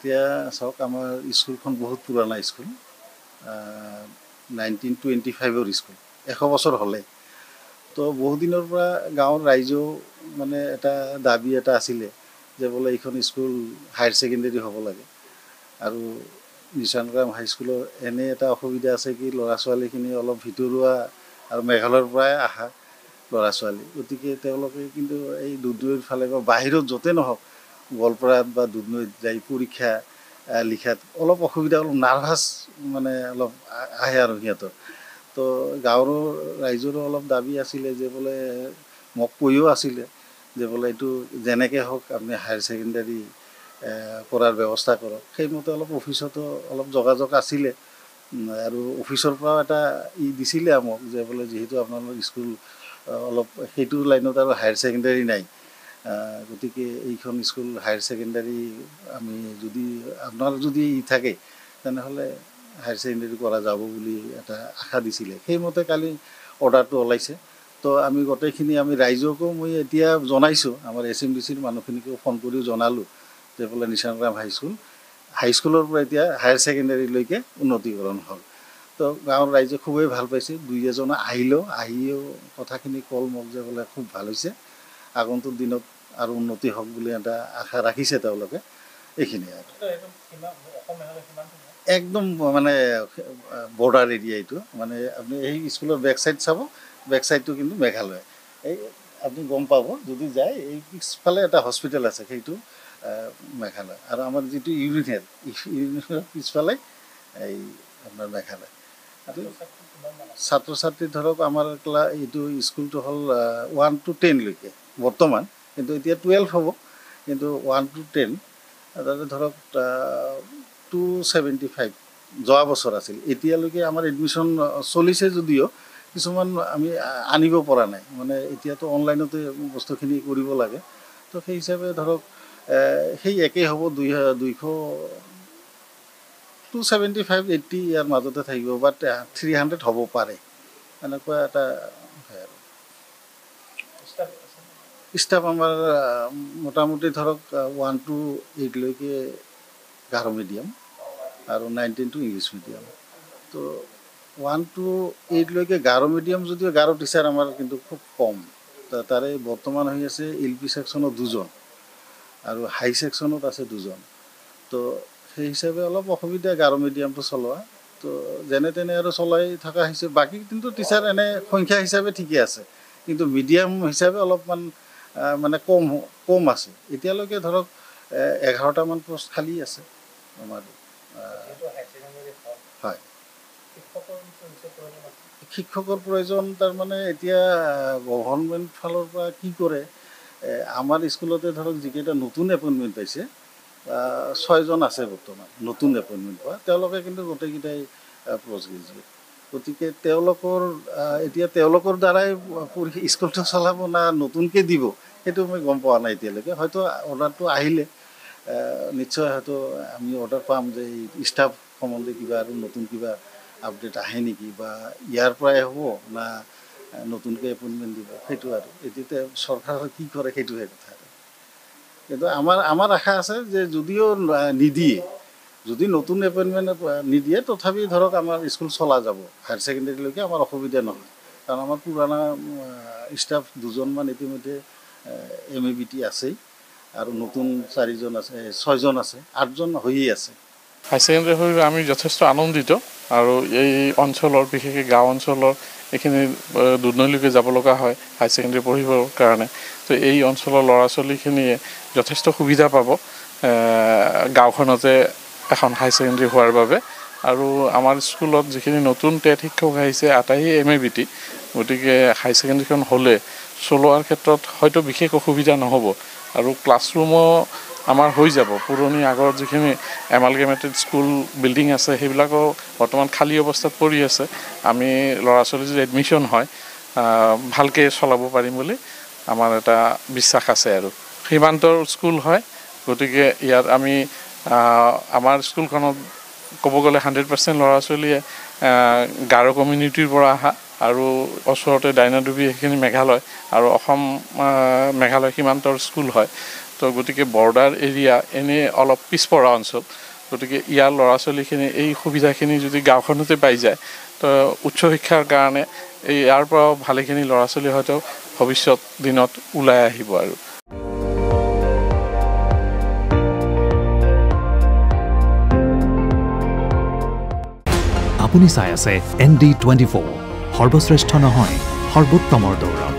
এতিয়া চাওক আমাৰ স্কুলখন বহুত পুৰণা স্কুল 1925ৰ স্কুল 100 বছৰ হ'লে তো বহুত দিনৰ পৰা গাঁৱৰ ৰাইজেও মানে এটা দাবী এটা আছিলে যে বোলে এইখন স্কুল হায়াৰ ছেকেণ্ডেৰী হ'ব লাগে আৰু নিচানগ্ৰাম হাইস্কুলৰ এনে এটা অসুবিধা আছে কি ল'ৰা ছোৱালীখিনি অলপ ভিতৰুৱা আৰু মেঘালয়ৰ পৰাই আহা ল'ৰা ছোৱালী গতিকে তেওঁলোকে কিন্তু এই দুধনৈৰ ফালে বা বাহিৰত য'তে নহওক গোৱালপাৰাত বা দুধনৈত যাই পৰীক্ষা লিখাত অলপ অসুবিধা অলপ নাৰ্ভাছ মানে অলপ আহে আৰু সিহঁতৰ তো গাঁৱৰ ৰাইজৰো অলপ দাবী আছিলে যে বোলে মোক কৈও আছিলে যে বোলে এইটো যেনেকৈ হওক আপুনি হায়াৰ ছেকেণ্ডাৰী কৰাৰ ব্যৱস্থা কৰক সেইমতে অলপ অফিচতো অলপ যোগাযোগ আছিলে আৰু অফিচৰ পৰাও এটা দিছিলে আমাক যে বোলে যিহেতু আপোনালোকৰ স্কুল অলপ সেইটো লাইনত আৰু হায়াৰ ছেকেণ্ডাৰী নাই গতিকে এইখন স্কুল হায়াৰ ছেকেণ্ডাৰী আমি যদি আপোনাৰ যদি থাকে তেনেহ'লে হায়াৰ ছেকেণ্ডাৰী কৰা যাব বুলি এটা আশা দিছিলে সেইমতে কালি অৰ্ডাৰটো ওলাইছে তো আমি গোটেইখিনি আমি ৰাইজকো মই এতিয়া জনাইছোঁ আমাৰ SMDCৰ মানুহখিনিকো ফোন কৰিও জনালোঁ যে বোলে নিচানগ্ৰাম হাইস্কুলৰ পৰা এতিয়া হায়াৰ ছেকেণ্ডাৰীলৈকে উন্নতিকৰণ হ'ল তো গাঁৱৰ ৰাইজে খুবেই ভাল পাইছে দুই এজনে আহিও কথাখিনি ক'ল মোক যে বোলে খুব ভাল হৈছে আগন্তুক দিনত আৰু উন্নতি হওক বুলি এটা আশা ৰাখিছে তেওঁলোকে এইখিনি আৰু একদম মানে বৰ্ডাৰ এৰিয়া এইটো মানে আপুনি এই স্কুলৰ বেক চাইড চাব বেক চাইডটো কিন্তু মেঘালয় এই আপুনি গম পাব যদি যায় এই পিছফালে এটা হস্পিটেল আছে সেইটো মেঘালয় আৰু আমাৰ যিটো ইউনিয়ন পিছফালে এই আপোনাৰ মেঘালয় আৰু ছাত্ৰ ছাত্ৰী ধৰক আমাৰ এইটো স্কুলটো হ'ল 1 to 10লৈকে বৰ্তমান কিন্তু এতিয়া 12 হ'ব কিন্তু 1 to 10 তাতে ধৰক 275 যোৱা বছৰ আছিল এতিয়ালৈকে আমাৰ এডমিশ্যন চলিছে যদিও কিছুমান আমি আনিব পৰা নাই মানে এতিয়াতো অনলাইনতে বস্তুখিনি কৰিব লাগে তো সেই হিচাপে ধৰক সেই একেই হ'ব 275-80 ইয়াৰ মাজতে থাকিব বাট 300 হ'ব পাৰে এনেকুৱা এটা হয় আৰু ষ্টাফ আমাৰ মোটামুটি ধৰক 1 to 8লৈকে গাৰো মিডিয়াম আৰু 9, 10 to ইংলিছ মিডিয়াম তো 1 to 8লৈকে গাৰো মিডিয়াম যদিও গাৰো টিচাৰ আমাৰ কিন্তু খুব কম তাৰে বৰ্তমান হৈ আছে LP ছেকশ্যনত 2জন আৰু হাই ছেকশ্যনত আছে 2জন তো সেই হিচাপে অলপ অসুবিধা গাৰো মিডিয়ামটো চলোৱা তো যেনে তেনে আৰু চলাই থকা হৈছে বাকী কিন্তু টিচাৰ এনে সংখ্যা হিচাপে ঠিকে আছে কিন্তু মিডিয়াম হিচাপে অলপমান মানে কম আছে এতিয়ালৈকে ধৰক 11টামান পোষ্ট খালী আছে আমাৰ হয় শিক্ষকৰ প্ৰয়োজন তাৰমানে এতিয়া গভৰ্ণমেণ্ট ফালৰ পৰা কি কৰে আমাৰ স্কুলতে ধৰক যিকেইটা নতুন এপইণ্টমেণ্ট পাইছে 6জন আছে বৰ্তমান নতুন এপইণ্টমেণ্ট পোৱা তেওঁলোকে কিন্তু গোটেইকেইটাই পোষ্ট গ্ৰেজুৱেট গতিকে তেওঁলোকৰ দ্বাৰাই স্কুলটো চলাব না নতুনকৈ দিব সেইটো মই গম পোৱা নাই এতিয়ালৈকে হয়তো অৰ্ডাৰটো আহিলে নিশ্চয় হয়তো আমি অৰ্ডাৰ পাম যে এই ষ্টাফ সম্বন্ধে কিবা আৰু নতুন কিবা আপডেট আহে নেকি বা ইয়াৰ পৰাই হ'ব না নতুনকৈ এপইণ্টমেণ্ট দিব সেইটো আৰু এতিয়া চৰকাৰে কি কৰে সেইটোহে কথা আৰু কিন্তু আমাৰ আশা আছে যে যদিও নিদিয়ে যদি নতুন এপইণ্টমেণ্ট নিদিয়ে তথাপি ধৰক আমাৰ স্কুল চলা যাব হায়াৰ ছেকেণ্ডেৰীলৈকে আমাৰ অসুবিধা নহয় কাৰণ আমাৰ পুৰণা ষ্টাফ 2জনমান ইতিমধ্যে MABT আছেই আৰু নতুন 4জন আছে 6জন আছে 8জন হৈয়ে আছে হাই ছেকেণ্ডেৰী হৈ আমি যথেষ্ট আনন্দিত আৰু এই অঞ্চলৰ বিশেষকৈ গাঁও অঞ্চলৰ এইখিনি দুধনৈলৈকে যাব লগা হয় হাই ছেকেণ্ডেৰী পঢ়িবৰ কাৰণে তো এই অঞ্চলৰ ল'ৰা ছোৱালীখিনিয়ে যথেষ্ট সুবিধা পাব গাঁওখনতে এখন হাই ছেকেণ্ডেৰী হোৱাৰ বাবে আৰু আমাৰ স্কুলত যিখিনি নতুন টেট শিক্ষক আহিছে আটাইয়ে MABT গতিকে হাই ছেকেণ্ডেৰীখন হ'লে চলোৱাৰ ক্ষেত্ৰত হয়তো বিশেষ অসুবিধা নহ'ব আৰু ক্লাছৰুমো আমাৰ হৈ যাব পুৰণি আগৰ যিখিনি এমালগেমেটেড স্কুল বিল্ডিং আছে সেইবিলাকো বৰ্তমান খালী অৱস্থাত পৰি আছে আমি ল'ৰা ছোৱালী যদি এডমিশ্যন হয় ভালকৈ চলাব পাৰিম বুলি আমাৰ এটা বিশ্বাস আছে আৰু সীমান্তৰ স্কুল হয় গতিকে ইয়াত আমি আমাৰ স্কুলখনত ক'ব গ'লে 100% ল'ৰা ছোৱালীয়ে গাৰো কমিউনিটিৰ পৰা অহা আৰু ওচৰতে ডাইনাডুবি সেইখিনি মেঘালয় আৰু অসম মেঘালয় সীমান্তৰ স্কুল হয় তো গতিকে বৰ্ডাৰ এৰিয়া এনে অলপ পিছপৰা অঞ্চল, গতিকে ইয়াৰ ল'ৰা ছোৱালীখিনি এই সুবিধাখিনি যদি গাঁওখনতে পাই যায় তো উচ্চ শিক্ষাৰ কাৰণে ইয়াৰ পৰাও ভালেখিনি ল'ৰা ছোৱালী হয়তো ভৱিষ্যত দিনত ওলাই আহিব আৰু আপুনি চাই আছে ND24 সৰ্বশ্ৰেষ্ঠ নহয় সৰ্বোত্তমৰ দৌৰত।